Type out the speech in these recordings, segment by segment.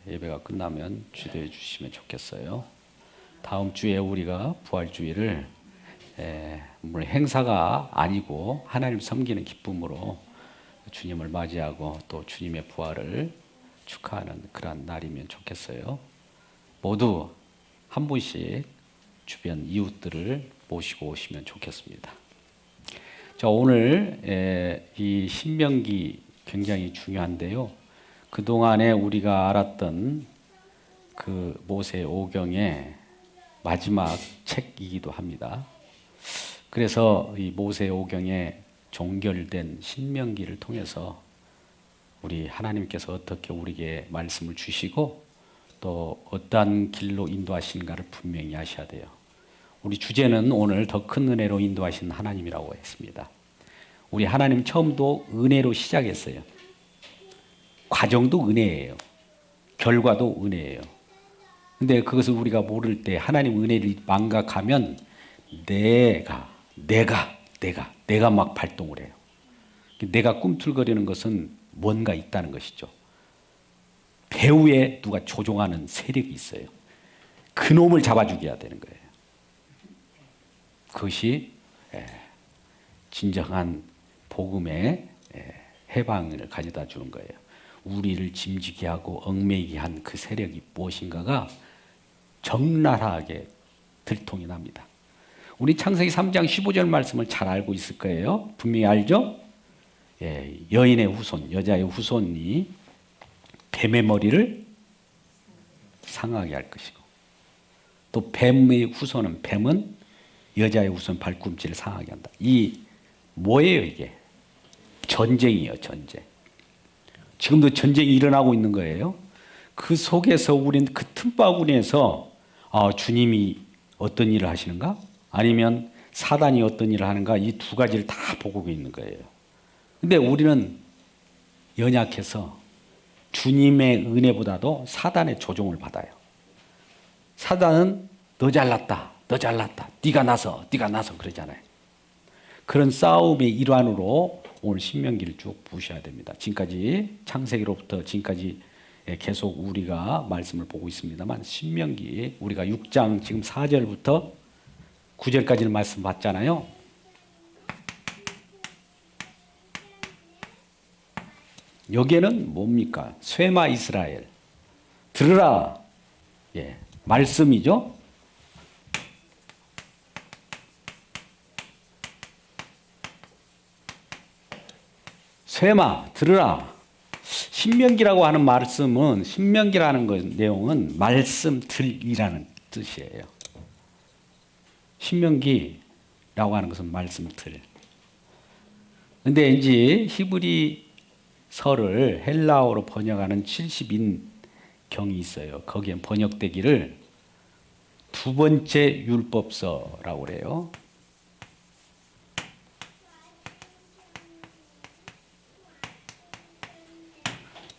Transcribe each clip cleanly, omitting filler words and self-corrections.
예배가 끝나면 주도해 주시면 좋겠어요. 다음 주에 우리가 부활주일을 물론 행사가 아니고 하나님 섬기는 기쁨으로 주님을 맞이하고 또 주님의 부활을 축하하는 그런 날이면 좋겠어요. 모두 한 분씩 주변 이웃들을 모시고 오시면 좋겠습니다. 자, 오늘 이 신명기 굉장히 중요한데요. 그동안에 우리가 알았던 그 모세 오경의 마지막 책이기도 합니다. 그래서 이 모세 오경에 종결된 신명기를 통해서 우리 하나님께서 어떻게 우리에게 말씀을 주시고 또 어떠한 길로 인도하시는가를 분명히 아셔야 돼요. 우리 주제는 오늘 더 큰 은혜로 인도하신 하나님이라고 했습니다. 우리 하나님 처음도 은혜로 시작했어요. 과정도 은혜예요. 결과도 은혜예요. 근데 그것을 우리가 모를 때 하나님 은혜를 망각하면 내가 막 발동을 해요. 내가 꿈틀거리는 것은 뭔가 있다는 것이죠. 배후에 누가 조종하는 세력이 있어요. 그놈을 잡아 죽여야 되는 거예요. 그것이 진정한 복음의 해방을 가져다 주는 거예요. 우리를 짐지게 하고 얽매이게 한 그 세력이 무엇인가가 적나라하게 들통이 납니다. 우리 창세기 3장 15절 말씀을 잘 알고 있을 거예요. 분명히 알죠? 여인의 후손, 여자의 후손이 뱀의 머리를 상하게 할 것이고 또 뱀의 후손은 뱀은 여자의 후손 발꿈치를 상하게 한다. 이 뭐예요 이게? 전쟁이에요, 전쟁. 지금도 전쟁이 일어나고 있는 거예요. 그 속에서 우리는 그 틈바구니에서 주님이 어떤 일을 하시는가? 아니면 사단이 어떤 일을 하는가? 이 두 가지를 다 보고 있는 거예요. 근데 우리는 연약해서 주님의 은혜보다도 사단의 조종을 받아요. 사단은 너 잘났다, 네가 나서 그러잖아요. 그런 싸움의 일환으로 오늘 신명기를 쭉 보셔야 됩니다. 지금까지 창세기로부터 지금까지 계속 우리가 말씀을 보고 있습니다만 신명기 우리가 6장 지금 4절부터 9절까지는 말씀 봤잖아요. 여기에는 뭡니까? 쇠마 이스라엘 들으라. 말씀이죠. 쇠마 들으라. 신명기라고 하는 말씀은 신명기라는 내용은 말씀들이라는 뜻이에요. 신명기라고 하는 것은 말씀들. 근데 이제 히브리서를 헬라어로 번역하는 70인 경이 있어요. 거기에 번역되기를 두 번째 율법서라고 그래요.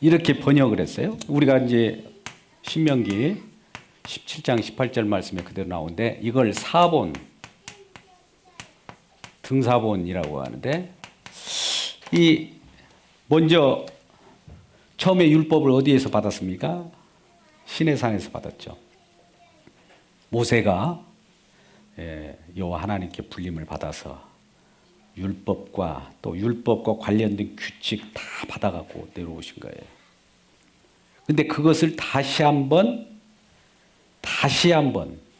이렇게 번역을 했어요. 우리가 이제 신명기 17장 18절 말씀에 그대로 나오는데 이걸 사본, 등사본이라고 하는데 이 먼저 처음에 율법을 어디에서 받았습니까? 시내산에서 받았죠. 모세가 여호와 하나님께 불림을 받아서 율법과 또 율법과 관련된 규칙 다 받아갖고 내려오신 거예요. 근데 그것을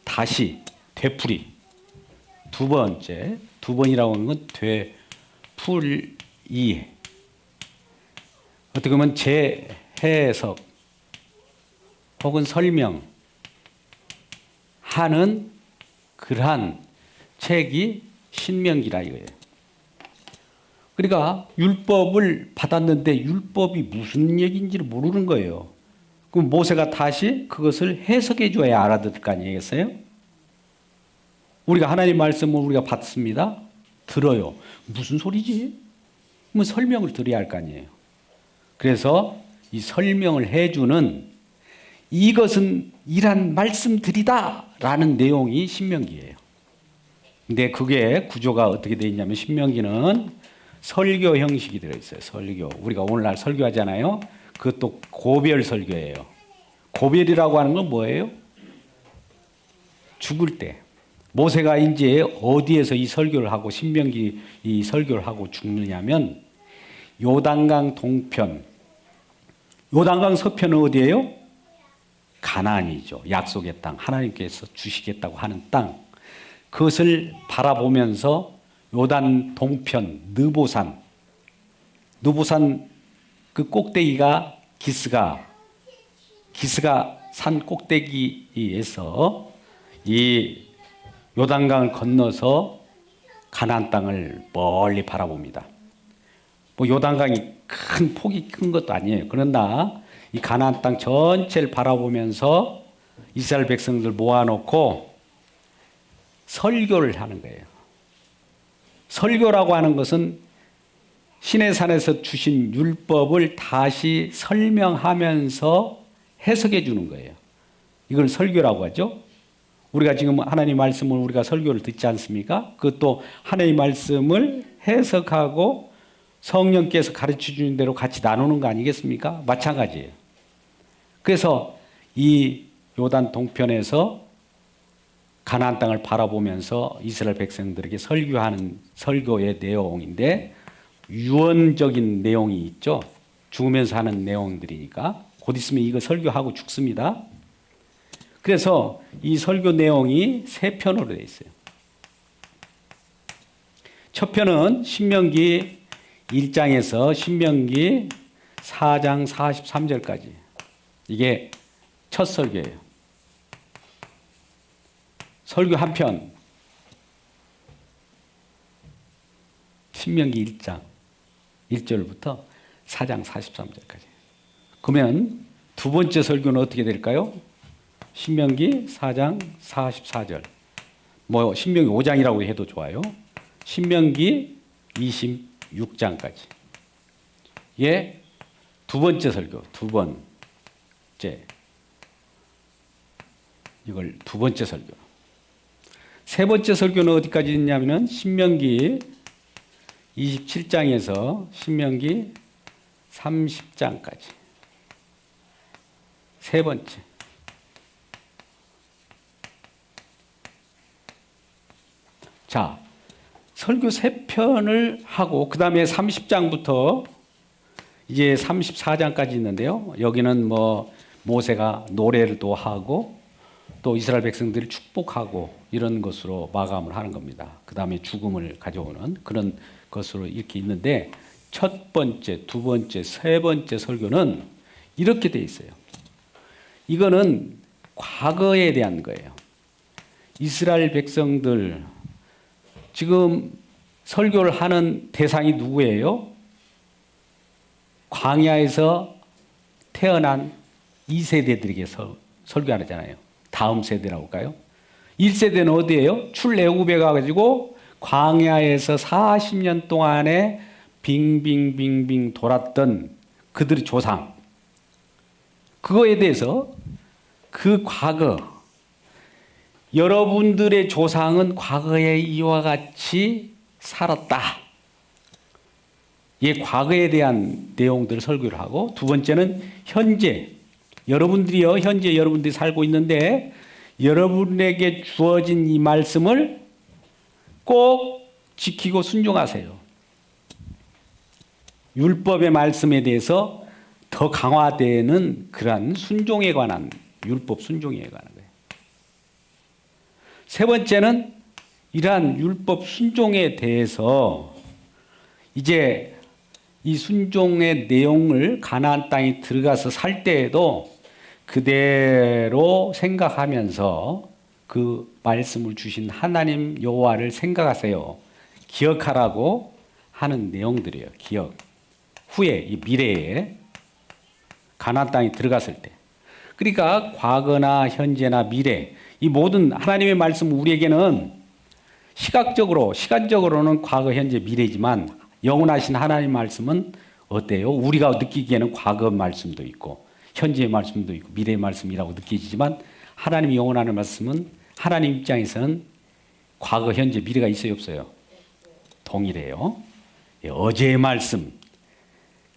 다시 되풀이. 두 번이라고 하는 건 되풀이. 어떻게 보면 재해석 혹은 설명하는 그러한 책이 신명기라 이거예요. 그러니까 율법을 받았는데 율법이 무슨 얘기인지를 모르는 거예요. 그럼 모세가 다시 그것을 해석해 줘야 알아들을 거 아니겠어요? 우리가 하나님 말씀을 우리가 받습니다. 들어요. 무슨 소리지? 그러면 설명을 드려야 할 거 아니에요. 그래서 이 설명을 해주는 이것은 이란 말씀들이다 라는 내용이 신명기예요. 근데 그게 구조가 어떻게 되어 있냐면 신명기는 설교 형식이 들어있어요. 설교. 우리가 오늘날 설교하잖아요. 그것도 고별 설교예요. 고별이라고 하는 건 뭐예요? 죽을 때. 모세가 이제 어디에서 이 설교를 하고 신명기 이 설교를 하고 죽느냐면 요단강 동편. 요단강 서편은 어디예요? 가나안이죠. 약속의 땅. 하나님께서 주시겠다고 하는 땅. 그것을 바라보면서 요단 동편 느보산 그 꼭대기가 기스가 산 꼭대기에서 이 요단강을 건너서 가나안 땅을 멀리 바라봅니다. 뭐 요단강이 폭이 큰 것도 아니에요. 그러나 이 가나안 땅 전체를 바라보면서 이스라엘 백성들 모아놓고 설교를 하는 거예요. 설교라고 하는 것은 시내산에서 주신 율법을 다시 설명하면서 해석해 주는 거예요. 이걸 설교라고 하죠. 우리가 지금 하나님 말씀을 우리가 설교를 듣지 않습니까? 그것도 하나님 말씀을 해석하고 성령께서 가르쳐 주는 대로 같이 나누는 거 아니겠습니까? 마찬가지예요. 그래서 이 요단 동편에서 가나안 땅을 바라보면서 이스라엘 백성들에게 설교하는 설교의 내용인데 유언적인 내용이 있죠. 죽으면서 하는 내용들이니까 곧 있으면 이거 설교하고 죽습니다. 그래서 이 설교 내용이 3편으로 되어 있어요. 첫 편은 신명기 1장에서 신명기 4장 43절까지. 이게 첫 설교예요. 설교 한 편. 신명기 1장 1절부터 4장 43절까지. 그러면 두 번째 설교는 어떻게 될까요? 신명기 4장 44절. 뭐 신명기 5장이라고 해도 좋아요. 신명기 26장까지. 예, 두 번째 설교. 두 번째. 이걸 두 번째 설교. 세 번째 설교는 어디까지 있냐면은 신명기 27장에서 신명기 30장까지. 세 번째. 자, 설교 3편을 하고 그 다음에 30장부터 이제 34장까지 있는데요. 여기는 뭐 모세가 노래를 또 하고 또 이스라엘 백성들을 축복하고 이런 것으로 마감을 하는 겁니다. 그 다음에 죽음을 가져오는 그런 것으로 이렇게 있는데 첫 번째, 두 번째, 세 번째 설교는 이렇게 돼 있어요. 이거는 과거에 대한 거예요. 이스라엘 백성들 지금 설교를 하는 대상이 누구예요? 광야에서 태어난 2세대들에게 설교하잖아요. 다음 세대라고 할까요? 1세대는 어디예요? 출애굽에 가가지고 광야에서 40년 동안에 빙빙빙빙 돌았던 그들의 조상. 그거에 대해서 그 과거, 여러분들의 조상은 과거에 이와 같이 살았다. 이 과거에 대한 내용들을 설교를 하고 두 번째는 현재. 여러분들이요, 현재 여러분들이 살고 있는데 여러분에게 주어진 이 말씀을 꼭 지키고 순종하세요. 율법의 말씀에 대해서 더 강화되는 그러한 순종에 관한, 율법 순종에 관한 거예요. 세 번째는 이러한 율법 순종에 대해서 이제 이 순종의 내용을 가나안 땅에 들어가서 살 때에도 그대로 생각하면서 그 말씀을 주신 하나님 여호와를 생각하세요. 기억하라고 하는 내용들이에요. 기억. 후에, 이 미래에 가나안 땅에 들어갔을 때. 그러니까 과거나 현재나 미래, 이 모든 하나님의 말씀 우리에게는 시간적으로는 과거, 현재, 미래지만 영원하신 하나님 말씀은 어때요? 우리가 느끼기에는 과거 말씀도 있고 현재의 말씀도 있고 미래의 말씀이라고 느껴지지만 하나님이 영원하는 말씀은 하나님 입장에서는 과거, 현재, 미래가 있어요, 없어요? 동일해요. 어제의 말씀,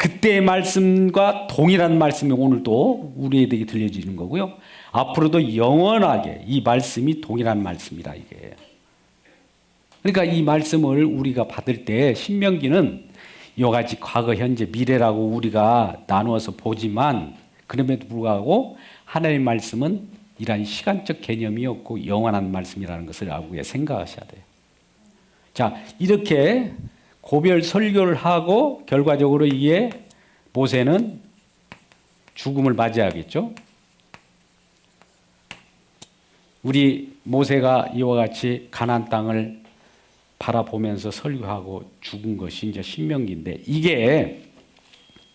그때의 말씀과 동일한 말씀이 오늘도 우리에게 들려지는 거고요. 앞으로도 영원하게 이 말씀이 동일한 말씀이라 이게. 그러니까 이 말씀을 우리가 받을 때 신명기는 이와 같이 과거, 현재, 미래라고 우리가 나누어서 보지만 그럼에도 불구하고 하나님의 말씀은 이러한 시간적 개념이 없고 영원한 말씀이라는 것을 알고 생각하셔야 돼요. 자, 이렇게 고별 설교를 하고 결과적으로 이에 모세는 죽음을 맞이하겠죠. 우리 모세가 이와 같이 가나안 땅을 바라보면서 설교하고 죽은 것이 이제 신명기인데 이게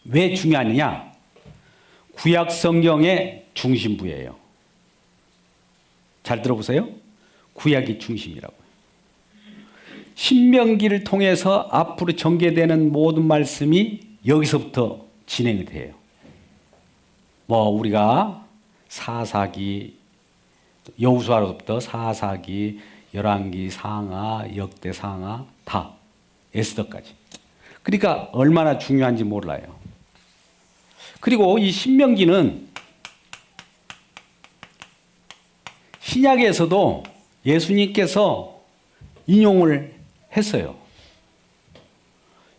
왜 중요하느냐? 구약 성경의 중심부예요. 잘 들어보세요. 구약이 중심이라고요. 신명기를 통해서 앞으로 전개되는 모든 말씀이 여기서부터 진행이 돼요. 우리가 사사기, 여호수아로부터 사사기, 열왕기, 상하, 역대, 상하 다 에스더까지. 그러니까 얼마나 중요한지 몰라요. 그리고 이 신명기는 신약에서도 예수님께서 인용을 했어요.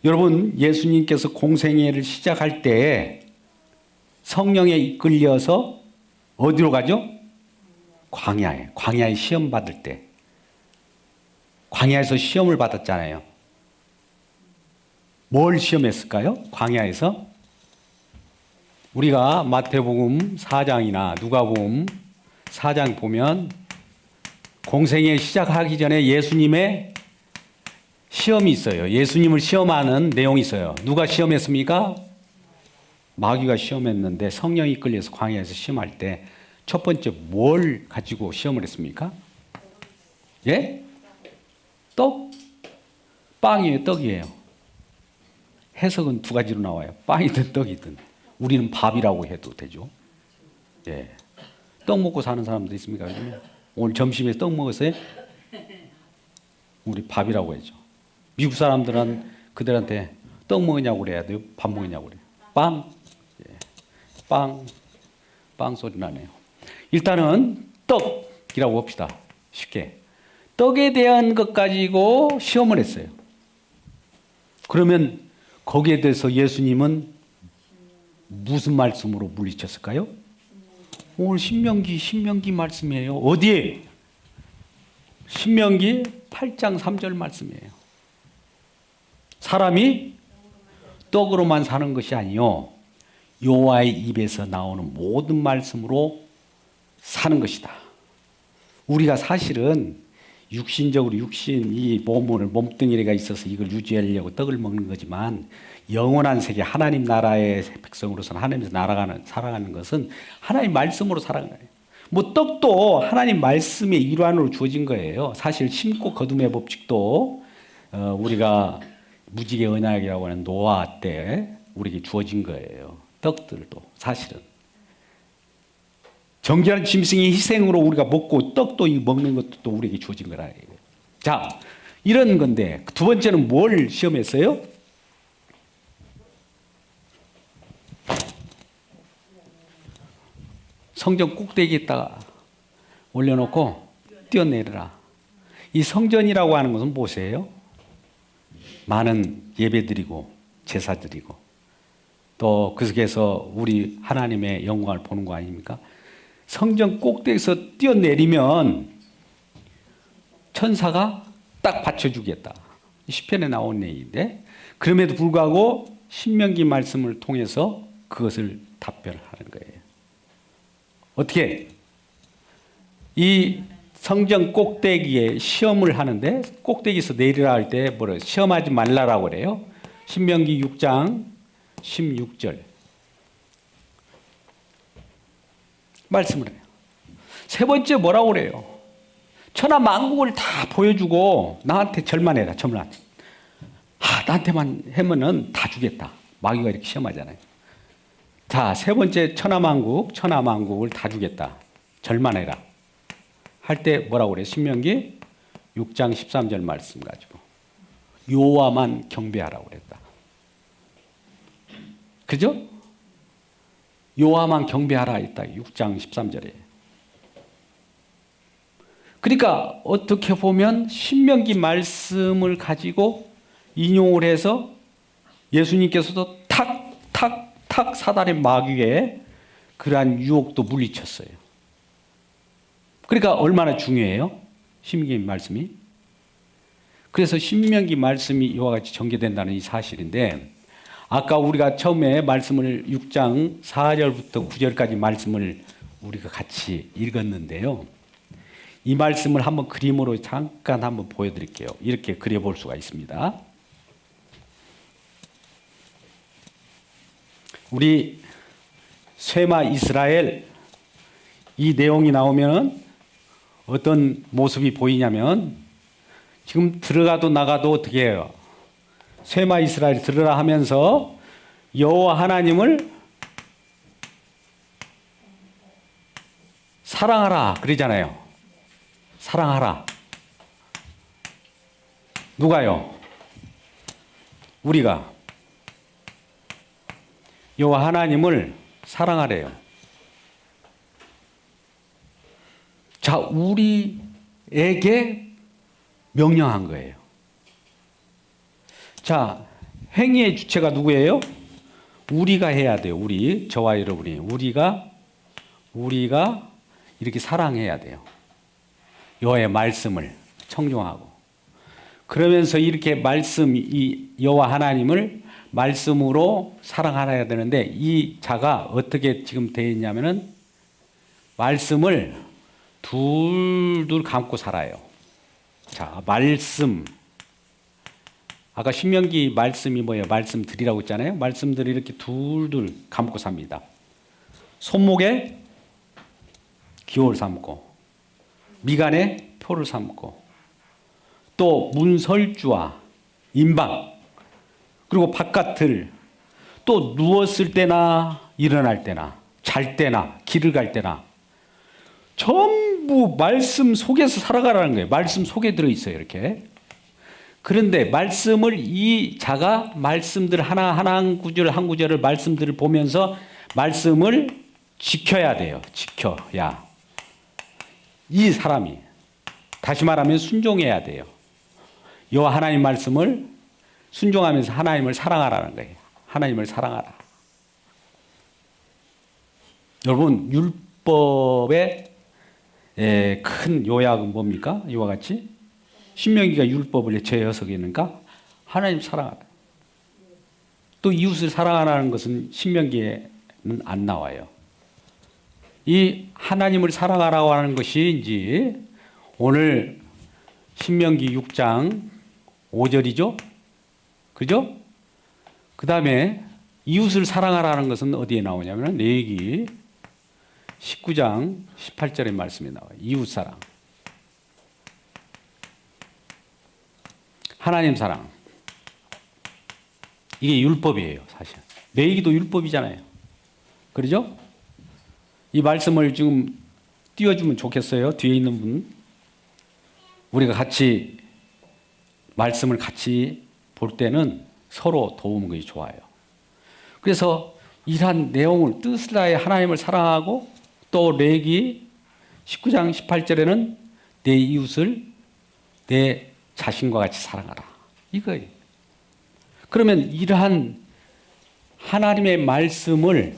여러분, 예수님께서 공생애를 시작할 때 성령에 이끌려서 어디로 가죠? 광야에 시험 받을 때. 광야에서 시험을 받았잖아요. 뭘 시험했을까요? 광야에서? 우리가 마태복음 4장이나 누가복음 4장 보면 공생애 시작하기 전에 예수님의 시험이 있어요. 예수님을 시험하는 내용이 있어요. 누가 시험했습니까? 마귀가 시험했는데 성령이 이끌려서 광야에서 시험할 때 첫 번째 뭘 가지고 시험을 했습니까? 예? 떡? 빵이에요, 떡이에요? 해석은 두 가지로 나와요. 빵이든 떡이든. 우리는 밥이라고 해도 되죠. 예. 떡 먹고 사는 사람도 있습니까? 오늘 점심에 떡 먹었어요? 우리 밥이라고 하죠. 미국 사람들은 그들한테 떡 먹었냐고 그래야 돼요? 밥 먹었냐고 그래요? 빵? 예. 빵 소리 나네요. 일단은 떡이라고 봅시다. 쉽게. 떡에 대한 것 가지고 시험을 했어요. 그러면 거기에 대해서 예수님은 무슨 말씀으로 물리쳤을까요? 오늘 신명기 말씀이에요. 어디에? 신명기 8장 3절 말씀이에요. 사람이 떡으로만 사는 것이 아니요 여호와의 입에서 나오는 모든 말씀으로 사는 것이다. 우리가 사실은 육신적으로 이 몸뚱이가 있어서 이걸 유지하려고 떡을 먹는 거지만 영원한 세계 하나님 나라의 백성으로서는 하나님에서 살아가는 것은 하나님 말씀으로 살아가는 거예요. 떡도 하나님 말씀의 일환으로 주어진 거예요. 사실 심고 거둠의 법칙도 우리가 무지개 언약이라고 하는 노아 때 우리에게 주어진 거예요. 떡들도 사실은 정결한 짐승의 희생으로 우리가 먹고 떡도 먹는 것도 또 우리에게 주어진 거라. 자, 이런 건데 두 번째는 뭘 시험했어요? 성전 꼭대기에다가 올려놓고 뛰어내리라. 이 성전이라고 하는 것은 무엇이에요? 많은 예배드리고 제사드리고 또 그 속에서 우리 하나님의 영광을 보는 거 아닙니까? 성전 꼭대기에서 뛰어내리면 천사가 딱 받쳐주겠다. 시편에 나온 내용인데 그럼에도 불구하고 신명기 말씀을 통해서 그것을 답변하는 거예요. 어떻게? 이 성전 꼭대기에 시험을 하는데 꼭대기에서 내리라 할 때 뭐래요? 시험하지 말라라고 그래요. 신명기 6장 16절 말씀을 해요. 세 번째 뭐라고 그래요? 천하 만국을 다 보여주고 나한테 절만해라. 나한테만 하면은 다 주겠다. 마귀가 이렇게 시험하잖아요. 자, 세 번째 천하 만국을 다 주겠다. 절만해라. 할 때 뭐라고 그래요? 신명기 6장 13절 말씀 가지고 여호와만 경배하라고 그랬다. 그죠? 여호와만 경배하라 했다. 6장 13절에. 그러니까 어떻게 보면 신명기 말씀을 가지고 인용을 해서 예수님께서도 탁 사단의 마귀에 그러한 유혹도 물리쳤어요. 그러니까 얼마나 중요해요? 신명기 말씀이. 그래서 신명기 말씀이 이와 같이 전개된다는 이 사실인데, 아까 우리가 처음에 말씀을 6장 4절부터 9절까지 말씀을 우리가 같이 읽었는데요. 이 말씀을 한번 그림으로 잠깐 한번 보여드릴게요. 이렇게 그려볼 수가 있습니다. 우리 쇠마 이스라엘 이 내용이 나오면 어떤 모습이 보이냐면, 지금 들어가도 나가도 어떻게 해요? 쇠마 이스라엘 들으라 하면서 여호와 하나님을 사랑하라 그러잖아요. 사랑하라. 누가요? 우리가 여호와 하나님을 사랑하래요. 자, 우리에게 명령한 거예요. 자, 행위의 주체가 누구예요? 우리가 해야 돼요. 우리, 저와 여러분이. 우리가 이렇게 사랑해야 돼요. 여호와의 말씀을 청종하고. 그러면서 이렇게 이 여호와 하나님을 말씀으로 사랑하여야 되는데, 이 자가 어떻게 지금 되어 있냐면은 말씀을 둘둘 감고 살아요. 자, 말씀. 아까 신명기 말씀이 뭐예요? 말씀 들이라고 했잖아요. 말씀들을 이렇게 둘둘 감고 삽니다. 손목에 기호를 삼고, 미간에 표를 삼고, 또 문설주와 임방, 그리고 바깥을, 또 누웠을 때나 일어날 때나 잘 때나 길을 갈 때나 전부 말씀 속에서 살아가라는 거예요. 말씀 속에 들어있어요. 이렇게. 그런데 말씀을 이 자가 말씀들 하나하나 한 구절을 말씀들을 보면서 말씀을 지켜야 돼요. 지켜야. 이 사람이 다시 말하면 순종해야 돼요. 여호와 하나님 말씀을 순종하면서 하나님을 사랑하라는 거예요. 하나님을 사랑하라. 여러분, 율법의 큰 요약은 뭡니까? 이와 같이 신명기가 율법을 제어석이는가? 하나님 사랑하라. 또 이웃을 사랑하라는 것은 신명기에는 안 나와요. 이 하나님을 사랑하라고 하는 것이 이제 오늘 신명기 6장 5절이죠? 그죠? 그 다음에 이웃을 사랑하라는 것은 어디에 나오냐면 레위기 19장 18절의 말씀에 나와요. 이웃 사랑. 하나님 사랑. 이게 율법이에요, 사실. 레위기도 율법이잖아요. 그러죠? 이 말씀을 지금 띄워주면 좋겠어요. 뒤에 있는 분. 우리가 같이 말씀을 같이 볼 때는 서로 도우는 것이 좋아요. 그래서 이러한 내용을 뜻을 다해 하나님을 사랑하고, 또 레위기 19장 18절에는 내 이웃을 내 자신과 같이 사랑하라. 이거예요. 그러면 이러한 하나님의 말씀을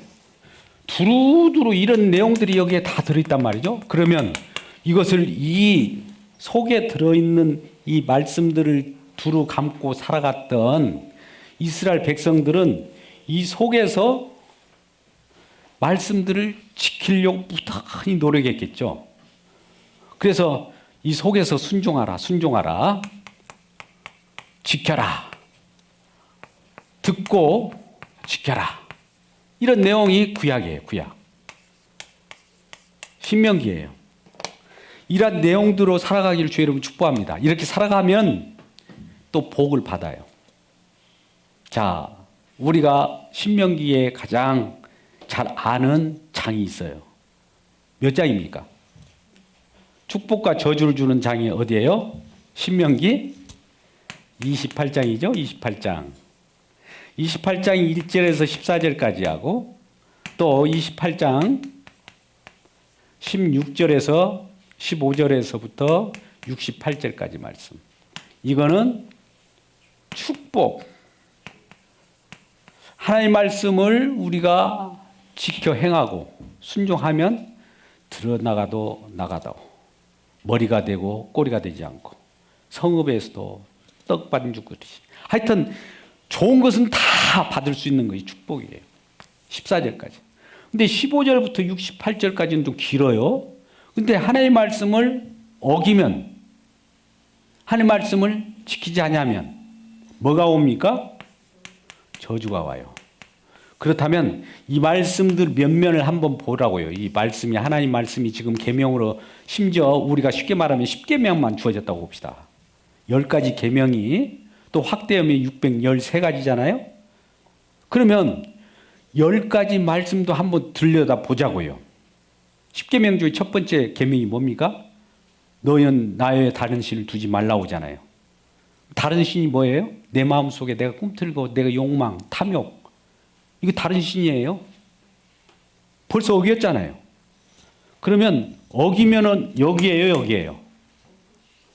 두루두루 이런 내용들이 여기에 다 들어있단 말이죠. 그러면 이것을 이 속에 들어있는 이 말씀들을 두루 감고 살아갔던 이스라엘 백성들은 이 속에서 말씀들을 지키려고 무단히 노력했겠죠. 그래서 이 속에서 순종하라, 순종하라, 지켜라, 듣고 지켜라. 이런 내용이 구약이에요, 구약. 신명기예요. 이런 내용들로 살아가기를 주의 여러분 축복합니다. 이렇게 살아가면 또 복을 받아요. 자, 우리가 신명기에 가장 잘 아는 장이 있어요. 몇 장입니까? 축복과 저주를 주는 장이 어디예요? 신명기 28장이죠. 28장. 28장 1절에서 14절까지 하고 또 28장 16절에서 15절에서부터 68절까지 말씀. 이거는 축복. 하나님의 말씀을 우리가 지켜 행하고 순종하면 들어나가도 나가도 머리가 되고 꼬리가 되지 않고 성읍에서도 떡 반죽 그릇이. 하여튼 좋은 것은 다 받을 수 있는 것이 축복이에요. 14절까지. 근데 15절부터 68절까지는 좀 길어요. 근데 하나님의 말씀을 어기면, 하나님의 말씀을 지키지 않으면 뭐가 옵니까? 저주가 와요. 그렇다면 이 말씀들 몇 면을 한번 보라고요. 이 말씀이, 하나님 말씀이 지금 계명으로, 심지어 우리가 쉽게 말하면 10계명만 주어졌다고 봅시다. 10가지 계명이 또 확대하면 613가지잖아요. 그러면 10가지 말씀도 한번 들여다 보자고요. 10계명 중에 첫 번째 계명이 뭡니까? 너희는 나의 다른 신을 두지 말라오잖아요. 다른 신이 뭐예요? 내 마음속에 내가 꿈틀고 내가 욕망, 탐욕, 이거 다른 신이에요. 벌써 어겼잖아요. 그러면 어기면은 여기에요.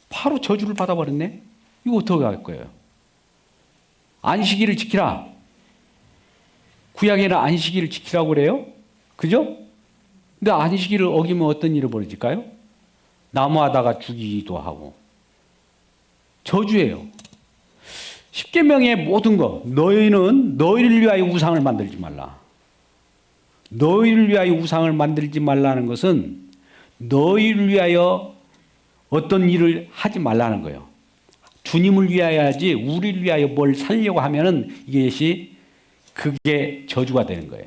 바로 저주를 받아버렸네. 이거 어떻게 할 거예요? 안식일을 지키라. 구약에는 안식일을 지키라고 그래요. 그죠? 근데 안식일을 어기면 어떤 일이 벌어질까요? 나무하다가 죽이기도 하고. 저주예요. 십계명의 모든 것, 너희는 너희를 위하여 우상을 만들지 말라. 너희를 위하여 우상을 만들지 말라는 것은 너희를 위하여 어떤 일을 하지 말라는 거예요. 주님을 위하여 하지 우리를 위하여 뭘 살려고 하면은 이것이 그게 저주가 되는 거예요.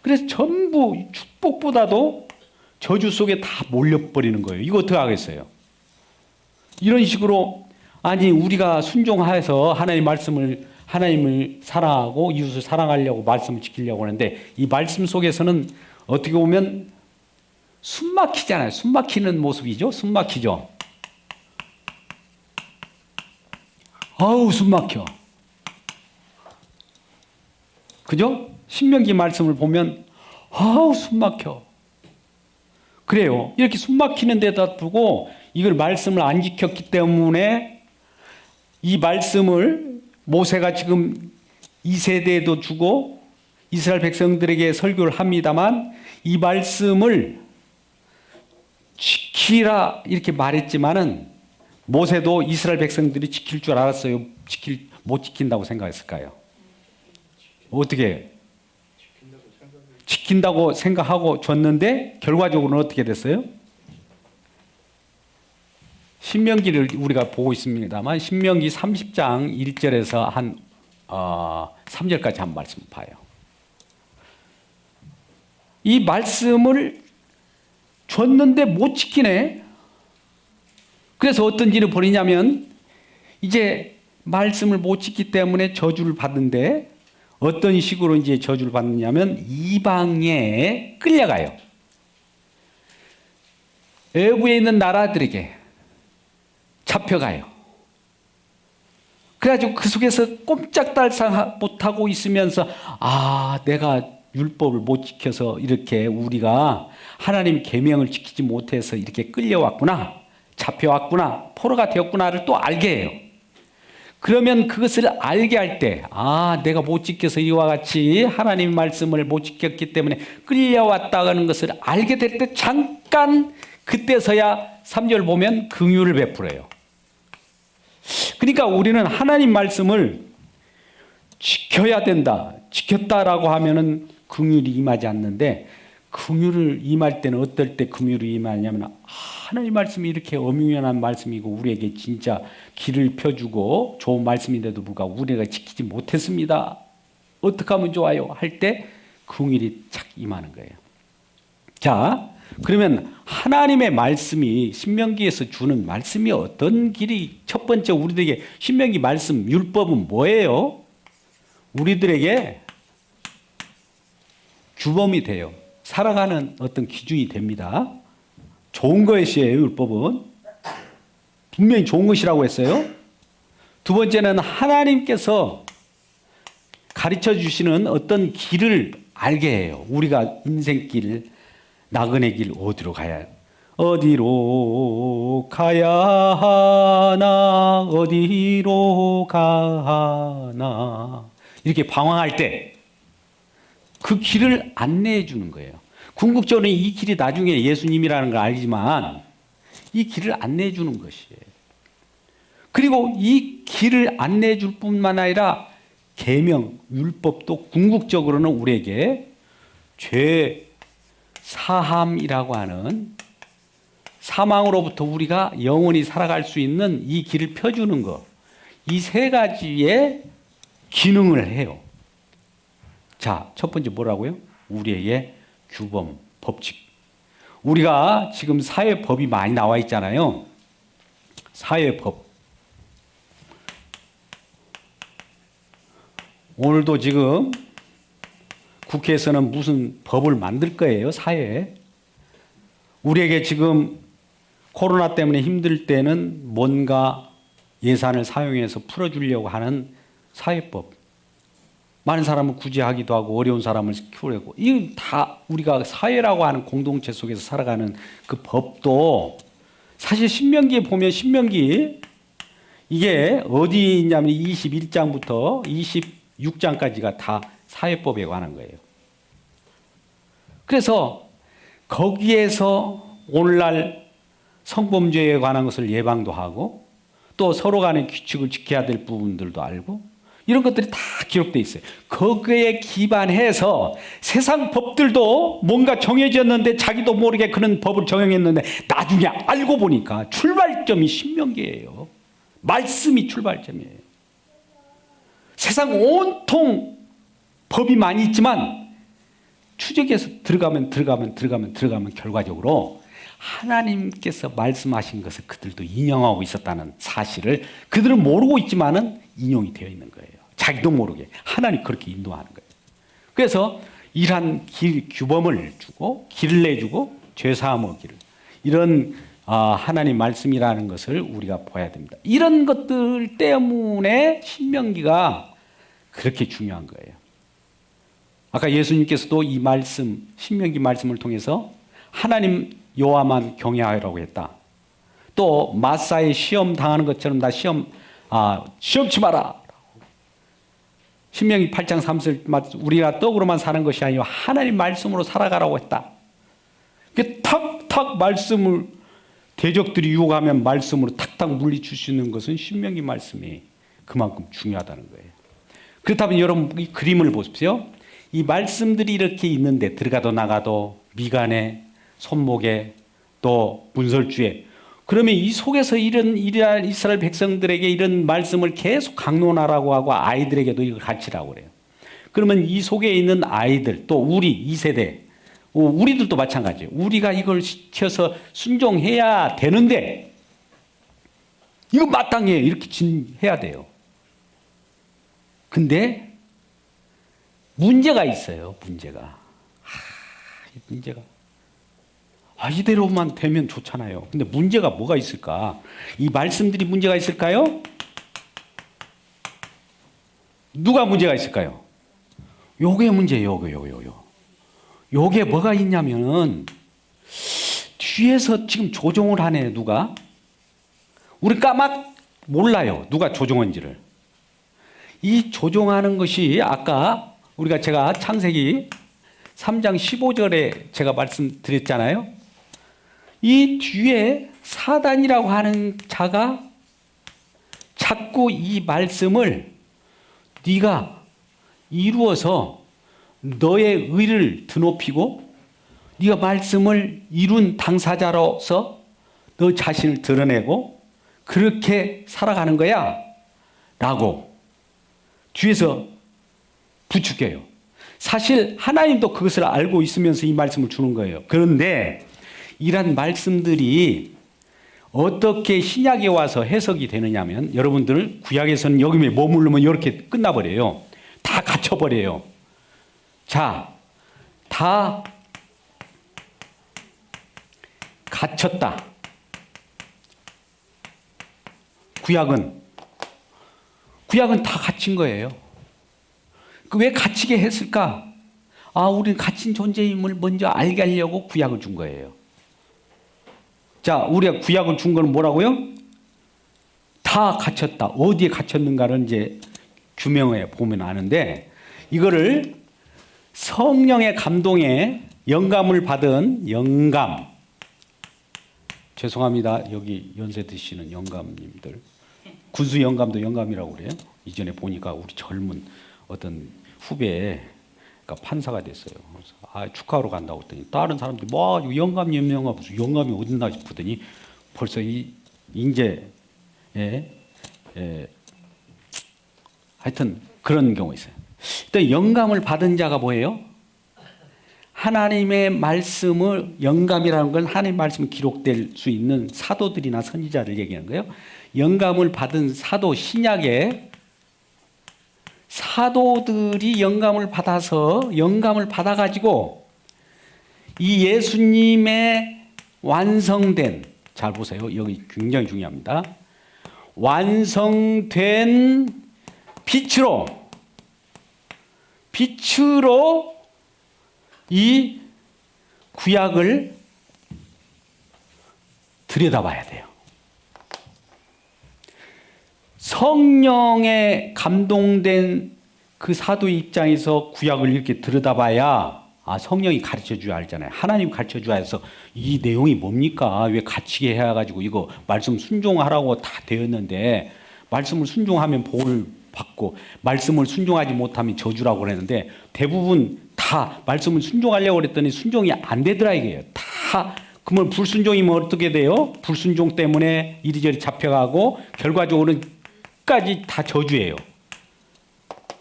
그래서 전부 축복보다도 저주 속에 다 몰려버리는 거예요. 이거 어떻게 하겠어요? 이런 식으로, 아니 우리가 순종해서 하나님을 사랑하고 이웃을 사랑하려고 말씀을 지키려고 하는데 이 말씀 속에서는 어떻게 보면 숨 막히잖아요. 숨 막히는 모습이죠. 숨 막히죠. 아우 숨 막혀. 그죠? 신명기 말씀을 보면 아우 숨 막혀. 그래요. 이렇게 숨 막히는 데다 두고 이걸 말씀을 안 지켰기 때문에 이 말씀을 모세가 지금 2세대에도 주고 이스라엘 백성들에게 설교를 합니다만 이 말씀을 지키라 이렇게 말했지만은 모세도 이스라엘 백성들이 지킬 줄 알았어요? 못 지킨다고 생각했을까요? 어떻게? 지킨다고 생각하고 줬는데 결과적으로는 어떻게 됐어요? 신명기를 우리가 보고 있습니다만 신명기 30장 1절에서 한 3절까지 한 말씀 봐요. 이 말씀을 줬는데 못 지키네. 그래서 어떤 일을 벌이냐면 이제 말씀을 못 지키기 때문에 저주를 받는데 어떤 식으로 이제 저주를 받느냐면 이방에 끌려가요. 외부에 있는 나라들에게 잡혀가요. 그래가지고 그 속에서 꼼짝달싹 못하고 있으면서 내가 율법을 못 지켜서 이렇게 우리가 하나님 계명을 지키지 못해서 이렇게 끌려왔구나, 잡혀왔구나, 포로가 되었구나를 또 알게 해요. 그러면 그것을 알게 할 때, 내가 못 지켜서 이와 같이 하나님 말씀을 못 지켰기 때문에 끌려왔다는 것을 알게 될 때 잠깐 그때서야 3절 보면 긍휼을 베풀어요. 그러니까 우리는 하나님 말씀을 지켜야 된다, 지켰다라고 하면은 긍휼이 임하지 않는데, 긍휼을 임할 때는 어떨 때 긍휼이 임하냐면 하나님 말씀이 이렇게 엄연한 말씀이고 우리에게 진짜 길을 펴주고 좋은 말씀인데도 불구하고 우리가 지키지 못했습니다. 어떻게 하면 좋아요? 할 때 긍휼이 착 임하는 거예요. 자, 그러면 하나님의 말씀이 신명기에서 주는 말씀이 어떤 길이, 첫 번째 우리들에게 신명기 말씀 율법은 뭐예요? 우리들에게 규범이 돼요. 살아가는 어떤 기준이 됩니다. 좋은 것이에요. 율법은 분명히 좋은 것이라고 했어요. 두 번째는 하나님께서 가르쳐 주시는 어떤 길을 알게 해요. 우리가 인생길, 나그네 길 어디로 가야 해요? 어디로 가야 하나, 어디로 가나. 이렇게 방황할 때 그 길을 안내해 주는 거예요. 궁극적으로 이 길이 나중에 예수님이라는 걸 알지만 이 길을 안내해 주는 것이에요. 그리고 이 길을 안내해 줄 뿐만 아니라 계명, 율법도 궁극적으로는 우리에게 죄 사함이라고 하는 사망으로부터 우리가 영원히 살아갈 수 있는 이 길을 펴주는 것. 이 세 가지의 기능을 해요. 자, 첫 번째 뭐라고요? 우리에게 규범, 법칙. 우리가 지금 사회법이 많이 나와 있잖아요. 사회법. 오늘도 지금 국회에서는 무슨 법을 만들 거예요, 사회에. 우리에게 지금 코로나 때문에 힘들 때는 뭔가 예산을 사용해서 풀어주려고 하는 사회법. 많은 사람은 구제하기도 하고 어려운 사람을 키우려고. 이건 다 우리가 사회라고 하는 공동체 속에서 살아가는 그 법도 사실 신명기에 보면 신명기 이게 어디 있냐면 21장부터 26장까지가 다 사회법에 관한 거예요. 그래서 거기에서 오늘날 성범죄에 관한 것을 예방도 하고 또 서로 간의 규칙을 지켜야 될 부분들도 알고 이런 것들이 다 기록되어 있어요. 거기에 기반해서 세상 법들도 뭔가 정해졌는데 자기도 모르게 그런 법을 정했는데 나중에 알고 보니까 출발점이 신명기예요. 말씀이 출발점이에요. 세상 온통 법이 많이 있지만 추적해서 들어가면 결과적으로 하나님께서 말씀하신 것을 그들도 인용하고 있었다는 사실을 그들은 모르고 있지만은 인용이 되어 있는 거예요. 자기도 모르게 하나님 그렇게 인도하는 거예요. 그래서 이러한 규범을 주고 길을 내주고 죄사함의 길을 이런 하나님 말씀이라는 것을 우리가 봐야 됩니다. 이런 것들 때문에 신명기가 그렇게 중요한 거예요. 아까 예수님께서도 이 말씀 신명기 말씀을 통해서 하나님 여호와만 경외하라고 했다. 또 마사에 시험 당하는 것처럼 나 시험치 마라. 신명기 8장 3절 우리가 떡으로만 사는 것이 아니라 하나님 말씀으로 살아가라고 했다. 탁탁 말씀을 대적들이 유혹하면 말씀으로 탁탁 물리칠 수 있는 것은 신명기 말씀이 그만큼 중요하다는 거예요. 그렇다면 여러분 이 그림을 보십시오. 이 말씀들이 이렇게 있는데 들어가도 나가도 미간에 손목에 또 문설주에 그러면 이 속에서 이런 이스라엘 백성들에게 이런 말씀을 계속 강론하라고 하고 아이들에게도 이걸 가르치라고 그래요. 그러면 이 속에 있는 아이들 또 우리 2세대 우리들도 마찬가지예요. 우리가 이걸 시켜서 순종해야 되는데 이거 마땅해 이렇게 해야 돼요. 근데 문제가 있어요. 문제가 이대로만 되면 좋잖아요. 근데 문제가 뭐가 있을까? 이 말씀들이 문제가 있을까요? 누가 문제가 있을까요? 요게 문제예요. 요게 뭐가 있냐면 뒤에서 지금 조종을 하네. 누가? 우리 까맣 몰라요. 누가 조종한지를. 이 조종하는 것이 아까 제가 창세기 3장 15절에 제가 말씀드렸잖아요. 이 뒤에 사단이라고 하는 자가 자꾸 이 말씀을 네가 이루어서 너의 의를 드높이고 네가 말씀을 이룬 당사자로서 너 자신을 드러내고 그렇게 살아가는 거야 라고 뒤에서 부추겨요. 사실 하나님도 그것을 알고 있으면서 이 말씀을 주는 거예요. 그런데 이런 말씀들이 어떻게 신약에 와서 해석이 되느냐면 여러분들 구약에서는 여기 머무르면 이렇게 끝나버려요. 다 갇혀버려요. 자, 다 갇혔다. 구약은 다 갇힌 거예요. 그 왜 갇히게 했을까? 아, 우리는 갇힌 존재임을 먼저 알게 하려고 구약을 준 거예요. 자, 우리가 구약을 준 건 뭐라고요? 다 갇혔다. 어디에 갇혔는가를 이제 규명해 보면 아는데, 이거를 성령의 감동에 영감을 받은 영감. 죄송합니다. 여기 연세 드시는 영감님들. 군수 영감도 영감이라고 그래요. 이전에 보니까 우리 젊은 어떤 후배, 그러니까 판사가 됐어요. 그래서 축하하러 간다고 했더니 다른 사람들이 뭐 영감님 무슨 영감이 어딨나 싶더니 벌써 이제 하여튼 그런 경우 있어요. 일단 영감을 받은 자가 뭐예요? 하나님의 말씀을, 영감이라는 건 하나님의 말씀이 기록될 수 있는 사도들이나 선지자를 얘기하는 거예요. 영감을 받은 사도, 신약에 사도들이 영감을 받아가지고 이 예수님의 완성된, 잘 보세요. 여기 굉장히 중요합니다. 완성된 빛으로 이 구약을 들여다봐야 돼요. 성령에 감동된 그 사도의 입장에서 구약을 이렇게 들여다봐야 성령이 가르쳐줘야 알잖아요. 하나님 가르쳐줘야 해서 이 내용이 뭡니까? 왜 갇히게 해가지고 이거 말씀 순종하라고 다 되었는데 말씀을 순종하면 복을 받고 말씀을 순종하지 못하면 저주라고 그랬는데 대부분 다 말씀을 순종하려고 그랬더니 순종이 안 되더라 이게요. 다 그러면 불순종이면 어떻게 돼요? 불순종 때문에 이리저리 잡혀가고 결과적으로는 끝까지 다 저주예요.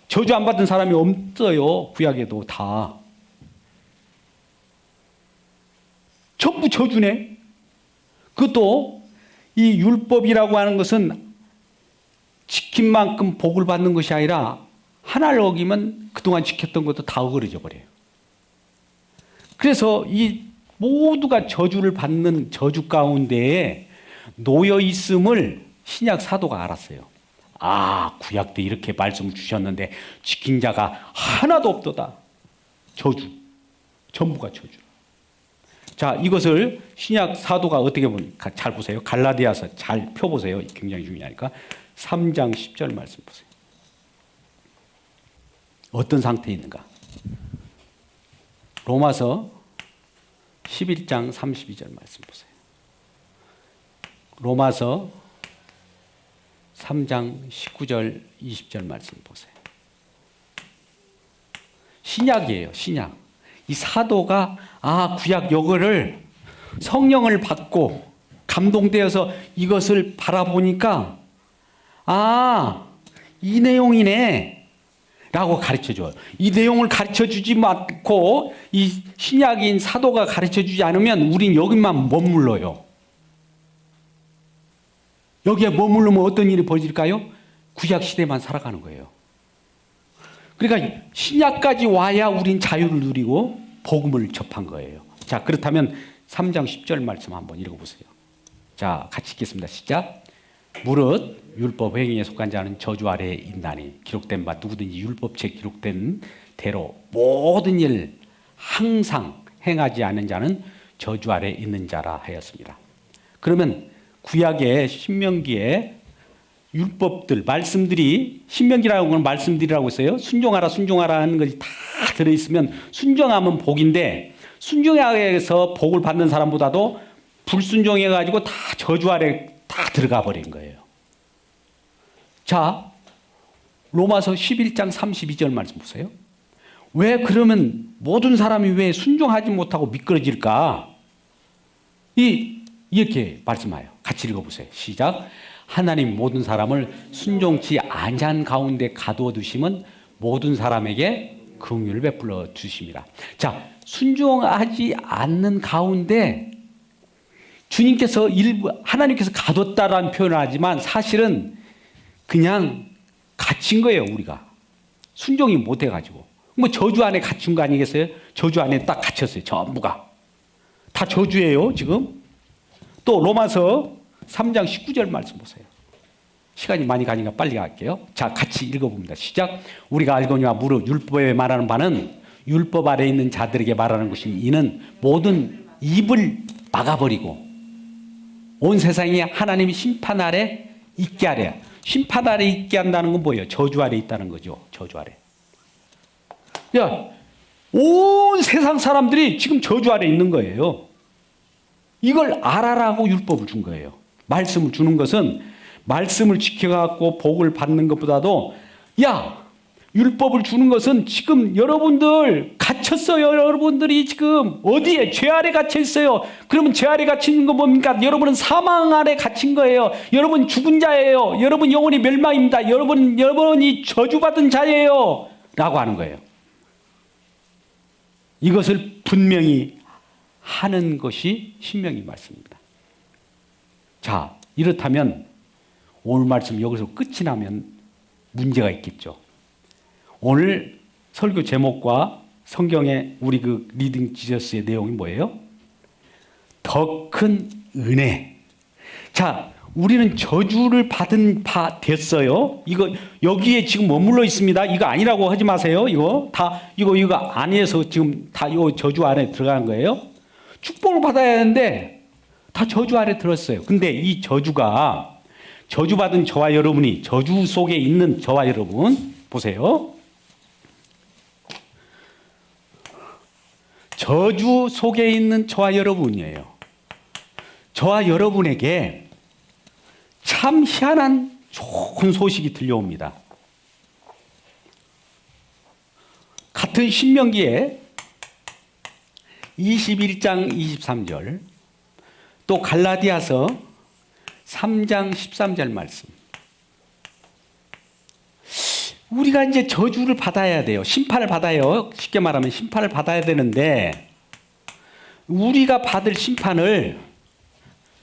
저주 안 받은 사람이 없어요. 구약에도 다. 전부 저주네. 그것도 이 율법이라고 하는 것은 지킨 만큼 복을 받는 것이 아니라 하나를 어기면 그동안 지켰던 것도 다 어그러져 버려요. 그래서 이 모두가 저주를 받는 저주 가운데에 놓여 있음을 신약 사도가 알았어요. 구약 때 이렇게 말씀을 주셨는데 지킨 자가 하나도 없도다. 저주. 전부가 저주. 자, 이것을 신약 사도가 어떻게 보면 잘 보세요. 갈라디아서 잘 펴보세요. 굉장히 중요하니까. 3장 10절 말씀 보세요. 어떤 상태에 있는가? 로마서 11장 32절 말씀 보세요. 로마서 3장 19절 20절 말씀 보세요. 신약이에요. 신약. 이 사도가 구약 요거를 성령을 받고 감동되어서 이것을 바라보니까 이 내용이네 라고 가르쳐줘요. 이 내용을 가르쳐주지 않고 이 신약인 사도가 가르쳐주지 않으면 우린 여기만 머물러요. 여기에 머물르면 어떤 일이 벌어질까요? 구약 시대만 살아가는 거예요. 그러니까 신약까지 와야 우린 자유를 누리고 복음을 접한 거예요. 자, 그렇다면 3장 10절 말씀 한번 읽어보세요. 자, 같이 읽겠습니다. 시작. 무릇 율법 행위에 속한 자는 저주 아래에 있나니 기록된 바 누구든지 율법책에 기록된 대로 모든 일 항상 행하지 않는 자는 저주 아래에 있는 자라 하였습니다. 그러면 구약의 신명기에 율법들, 말씀들이, 신명기라고 하는 말씀들이라고 했어요. 순종하라 하는 것이 다 들어있으면 순종하면 복인데 순종해서 복을 받는 사람보다도 불순종해가지고 다 저주 아래 다 들어가 버린 거예요. 자, 로마서 11장 32절 말씀 보세요. 왜 그러면 모든 사람이 왜 순종하지 못하고 미끄러질까? 이렇게 말씀해요. 같이 읽어보세요. 시작. 하나님 모든 사람을 순종치 아니한 가운데 가두어 두심은 모든 사람에게 긍휼을 베풀어 주심이라. 자, 순종하지 않는 가운데 주님께서 하나님께서 가뒀다라는 표현을 하지만 사실은 그냥 갇힌 거예요, 우리가. 순종이 못 해가지고. 뭐 저주 안에 갇힌 거 아니겠어요? 저주 안에 딱 갇혔어요, 전부가. 다 저주예요, 지금. 또 로마서 3장 19절 말씀 보세요. 시간이 많이 가니까 빨리 갈게요. 자, 같이 읽어봅니다. 시작. 우리가 알거니와 무릇 율법에 말하는 바는 율법 아래 있는 자들에게 말하는 것이 이는 모든 입을 막아버리고 온 세상이 하나님의 심판 아래 있게 하래. 심판 아래 있게 한다는 건 뭐예요? 저주 아래 있다는 거죠. 저주 아래. 야, 온 세상 사람들이 지금 저주 아래 있는 거예요. 이걸 알아라고 율법을 준 거예요. 말씀을 주는 것은 말씀을 지켜갖고 복을 받는 것보다도 야, 율법을 주는 것은 지금 여러분들 갇혔어요. 여러분들이 지금 어디에? 죄 아래 갇혀 있어요. 그러면 죄 아래 갇힌 거 뭡니까? 여러분은 사망 아래 갇힌 거예요. 여러분 죽은 자예요. 여러분 영혼이 멸망입니다. 여러분이 저주받은 자예요. 라고 하는 거예요. 이것을 분명히 하는 것이 신명기 말씀입니다. 자, 이렇다면 오늘 말씀 여기서 끝이 나면 문제가 있겠죠. 오늘 설교 제목과 성경의 우리 그 리딩 지저스의 내용이 뭐예요? 더 큰 은혜. 자, 우리는 저주를 받은 바 됐어요. 이거 여기에 지금 머물러 있습니다. 이거 아니라고 하지 마세요. 이거 다 이거 안에서 지금 다 이 저주 안에 들어간 거예요. 축복을 받아야 하는데 다 저주 아래 들었어요. 근데 이 저주가 저주받은 저와 여러분이 저주 속에 있는 저와 여러분 보세요. 저주 속에 있는 저와 여러분이에요. 저와 여러분에게 참 희한한 좋은 소식이 들려옵니다. 같은 신명기에 21장 23절 또 갈라디아서 3장 13절 말씀. 우리가 이제 저주를 받아야 돼요. 심판을 받아요. 쉽게 말하면 심판을 받아야 되는데 우리가 받을 심판을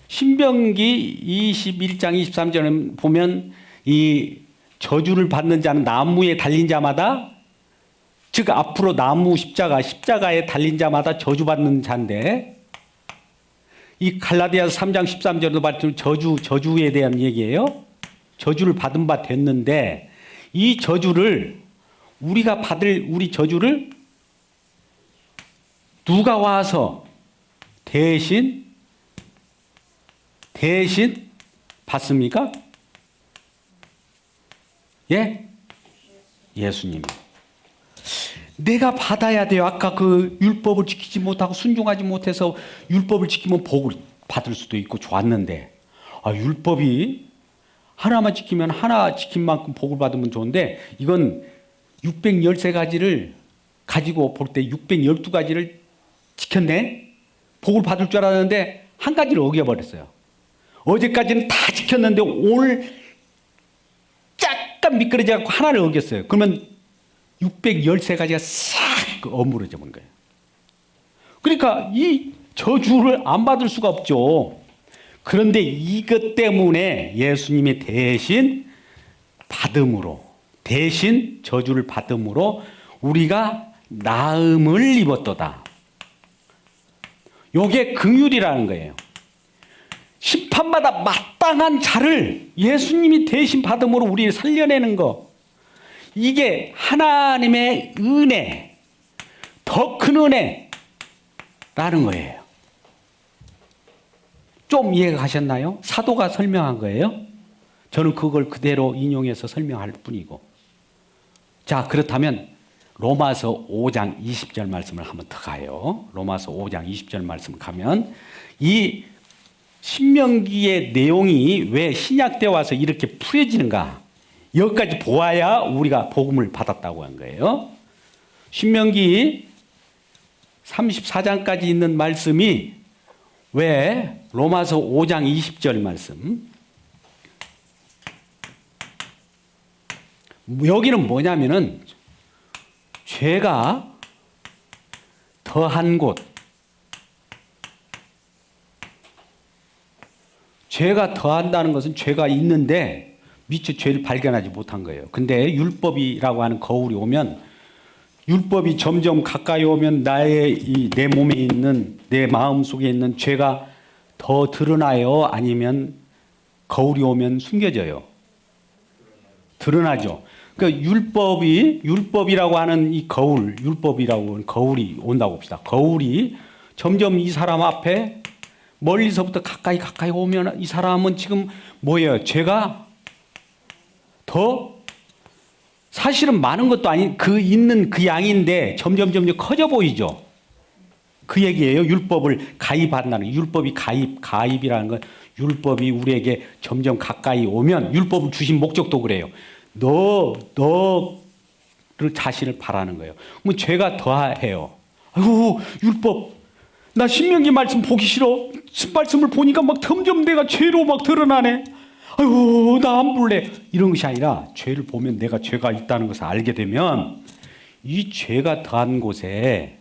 신명기 21장 23절에 보면 이 저주를 받는 자는 나무에 달린 자마다 즉 앞으로 나무 십자가에 달린 자마다 저주받는 자인데 이 갈라디아서 3장 13절도 말씀 저주에 대한 얘기예요. 저주를 받은 바 됐는데 이 저주를 우리가 받을 우리 저주를 누가 와서 대신 받습니까? 예? 예수님. 내가 받아야 돼요. 아까 그 율법을 지키지 못하고 순종하지 못해서 율법을 지키면 복을 받을 수도 있고 좋았는데 율법이 하나만 지키면 하나 지킨 만큼 복을 받으면 좋은데 이건 613가지를 가지고 볼 때 612가지를 지켰네? 복을 받을 줄 알았는데 한 가지를 어겨버렸어요. 어제까지는 다 지켰는데 오늘 약간 미끄러져서 하나를 어겼어요. 그러면 613가지가 싹 어무러져 버린 거예요. 그러니까 이 저주를 안 받을 수가 없죠. 그런데 이것 때문에 예수님이 대신 저주를 받음으로 우리가 나음을 입었도다. 요게 긍휼이라는 거예요. 심판마다 마땅한 자를 예수님이 대신 받음으로 우리를 살려내는 거. 이게 하나님의 은혜, 더 큰 은혜라는 거예요. 좀 이해가 가셨나요? 사도가 설명한 거예요. 저는 그걸 그대로 인용해서 설명할 뿐이고. 자, 그렇다면 로마서 5장 20절 말씀을 한번 더 가요. 로마서 5장 20절 말씀 가면 이 신명기의 내용이 왜 신약 때 와서 이렇게 풀어지는가? 여기까지 보아야 우리가 복음을 받았다고 한 거예요. 신명기 34장까지 있는 말씀이 왜 로마서 5장 20절 말씀 여기는 뭐냐면은 죄가 더한 곳 죄가 더한다는 것은 죄가 있는데 미처 죄를 발견하지 못한 거예요. 근데 율법이라고 하는 거울이 오면 율법이 점점 가까이 오면 내 몸에 있는 내 마음 속에 있는 죄가 더 드러나요? 아니면 거울이 오면 숨겨져요? 드러나죠. 그러니까 율법이라고 하는 이 율법이라고 하는 거울이 온다고 봅시다. 거울이 점점 이 사람 앞에 멀리서부터 가까이 오면 이 사람은 지금 뭐예요? 죄가 더 사실은 많은 것도 아닌 있는 그 양인데 점점 커져 보이죠. 그 얘기예요. 율법을 가입한다는 율법이 가입이라는 건 율법이 우리에게 점점 가까이 오면 율법을 주신 목적도 그래요. 너를 자신을 바라는 거예요. 뭐 죄가 더해요. 아이고 율법 나 신명기 말씀 보기 싫어. 말씀을 보니까 막 점점 내가 죄로 막 드러나네. 아이고 나 안 볼래. 이런 것이 아니라 죄를 보면 내가 죄가 있다는 것을 알게 되면 이 죄가 더한 곳에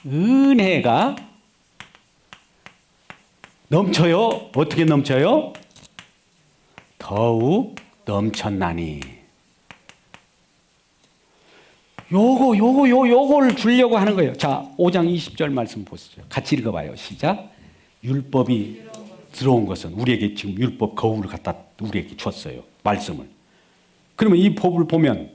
은혜가 넘쳐요. 어떻게 넘쳐요? 더욱 넘쳤나니. 요거를 주려고 하는 거예요. 자, 5장 20절 말씀 보시죠. 같이 읽어봐요. 시작. 율법이 들어온 것은 우리에게 지금 율법 거울을 갖다 우리에게 줬어요. 말씀을. 그러면 이 법을 보면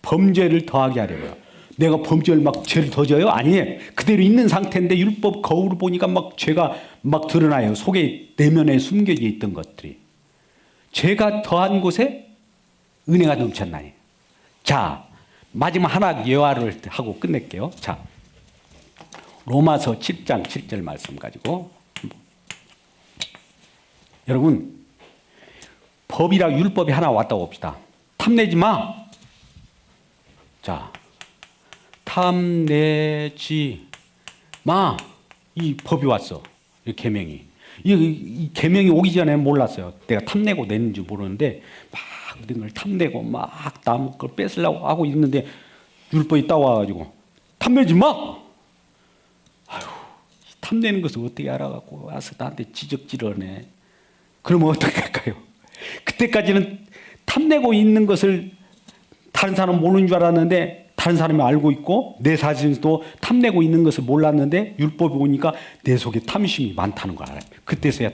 범죄를 더하게 하려고요. 내가 범죄를 막 죄를 더 져요? 아니에요. 그대로 있는 상태인데 율법 거울을 보니까 막 죄가 막 드러나요. 속에 내면에 숨겨져 있던 것들이. 죄가 더한 곳에 은혜가 넘쳤나니. 자, 마지막 하나 예화를 하고 끝낼게요. 자, 로마서 7장 7절 말씀 가지고 여러분 법이라 율법이 하나 왔다고 봅시다. 탐내지 마. 자, 탐내지 마. 이 법이 왔어. 이 계명이. 이 계명이 오기 전에 몰랐어요. 내가 탐내고 냈는지 모르는데 막 모든 걸 탐내고 막 남 걸 뺏으려고 하고 있는데 율법이 따와가지고 탐내지 마. 아유, 탐내는 것을 어떻게 알아갖고 와서 나한테 지적질하네. 그러면 어떻게 할까요? 그때까지는 탐내고 있는 것을 다른 사람 모르는 줄 알았는데 다른 사람이 알고 있고 내 자신도 탐내고 있는 것을 몰랐는데 율법이 오니까 내 속에 탐심이 많다는 걸 알아요. 그때서야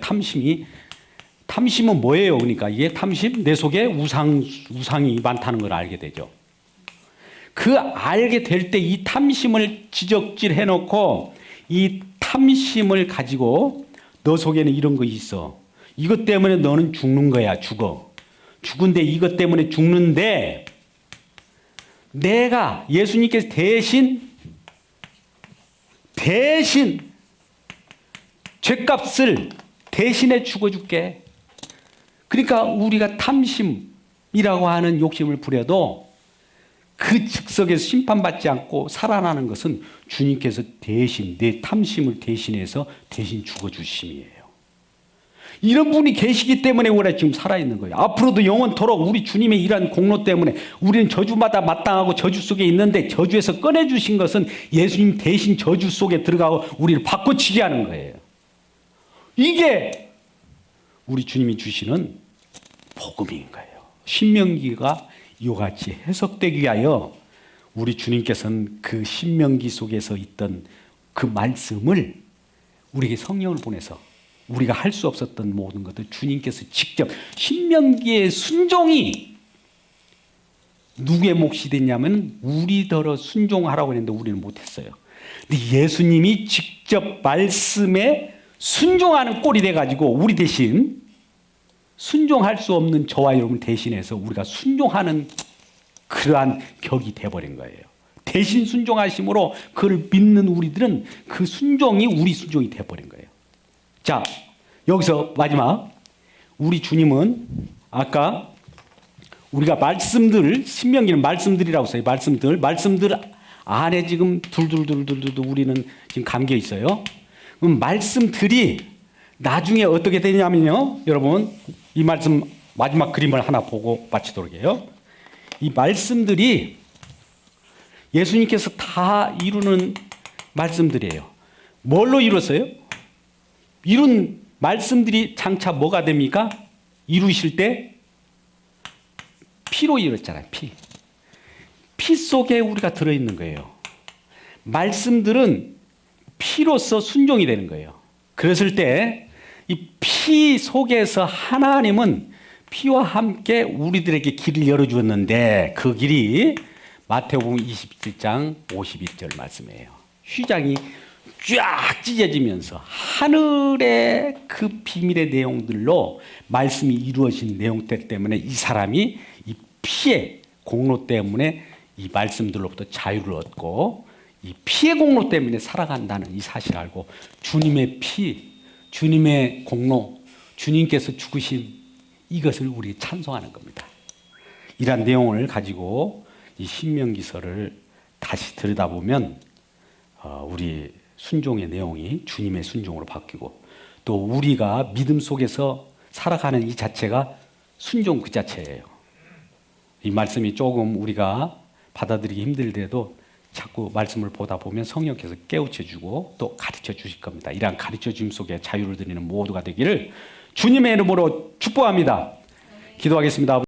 탐심은 뭐예요? 그러니까 이게 탐심, 내 속에 우상이 많다는 걸 알게 되죠. 그 알게 될 때 이 탐심을 지적질 해놓고 이 탐심을 가지고 너 속에는 이런 거 있어. 이것 때문에 너는 죽는 거야. 죽은데 이것 때문에 죽는데 내가 예수님께서 대신 죄값을 대신에 죽어줄게. 그러니까 우리가 탐심이라고 하는 욕심을 부려도 그 즉석에서 심판받지 않고 살아나는 것은 주님께서 대신 내 탐심을 대신해서 대신 죽어주심이에요. 이런 분이 계시기 때문에 우리가 지금 살아있는 거예요. 앞으로도 영원토록 우리 주님의 일한 공로 때문에 우리는 저주마다 마땅하고 저주 속에 있는데 저주에서 꺼내주신 것은 예수님 대신 저주 속에 들어가고 우리를 바꿔치게 하는 거예요. 이게 우리 주님이 주시는 복음인 거예요. 신명기가 이와 같이 해석되기 위하여 우리 주님께서는 그 신명기 속에서 있던 그 말씀을 우리에게 성령을 보내서 우리가 할 수 없었던 모든 것들 주님께서 직접 신명기의 순종이 누구의 몫이 됐냐면 우리더러 순종하라고 했는데 우리는 못했어요. 근데 예수님이 직접 말씀에 순종하는 꼴이 돼가지고 우리 대신 순종할 수 없는 저와 여러분 대신해서 우리가 순종하는 그러한 격이 돼버린 거예요. 대신 순종하심으로 그를 믿는 우리들은 그 순종이 우리 순종이 돼버린 거예요. 자, 여기서 마지막 우리 주님은 아까 우리가 말씀들 신명기는 말씀들이라고 써요. 말씀들 안에 지금 둘둘둘둘 우리는 지금 감겨 있어요. 그럼 말씀들이 나중에 어떻게 되냐면요, 여러분 이 말씀 마지막 그림을 하나 보고 마치도록 해요. 이 말씀들이 예수님께서 다 이루는 말씀들이에요. 뭘로 이뤘어요? 이룬 말씀들이 장차 뭐가 됩니까? 이루실 때 피로 이뤘잖아요. 피 속에 우리가 들어있는 거예요. 말씀들은 피로서 순종이 되는 거예요. 그랬을 때 이 피 속에서 하나님은 피와 함께 우리들에게 길을 열어주었는데 그 길이 마태복음 27장 51절 말씀이에요. 휘장이 쫙 찢어지면서 하늘의 그 비밀의 내용들로 말씀이 이루어진 내용들 때문에 이 사람이 이 피의 공로 때문에 이 말씀들로부터 자유를 얻고 이 피의 공로 때문에 살아간다는 이 사실을 알고 주님의 피, 주님의 공로, 주님께서 죽으신 이것을 우리 찬송하는 겁니다. 이러한 내용을 가지고 이 신명기서를 다시 들여다보면 우리 순종의 내용이 주님의 순종으로 바뀌고 또 우리가 믿음 속에서 살아가는 이 자체가 순종 그 자체예요. 이 말씀이 조금 우리가 받아들이기 힘들더라도 자꾸 말씀을 보다 보면 성령께서 깨우쳐주고 또 가르쳐 주실 겁니다. 이러한 가르쳐 주심 속에 자유를 드리는 모두가 되기를 주님의 이름으로 축복합니다. 기도하겠습니다.